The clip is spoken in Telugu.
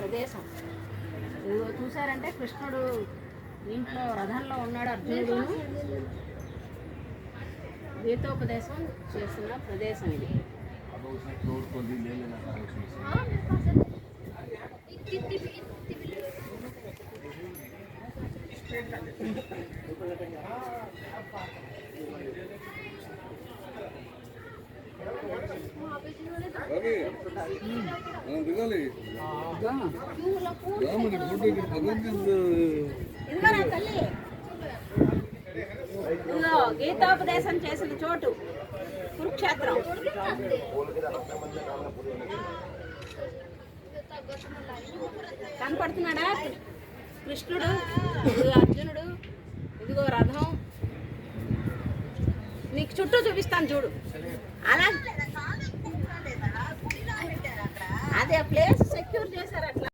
ప్రదేశం. ఇదిగో చూసారంటే కృష్ణుడు ఇంట్లో రథంలో ఉన్నాడు, అర్జునుడు గీతోపదేశం చేస్తున్న ప్రదేశం ఇది. గీతోపదేశం చేసిన చోటు కురుక్షేత్రం. కనపడుతున్నాడా కృష్ణుడు, అర్జునుడు, ఇదిగో రథం. నీకు చుట్టూ చూపిస్తాను చూడు. అలా అదే ప్లేస్ సెక్యూర్ చేసి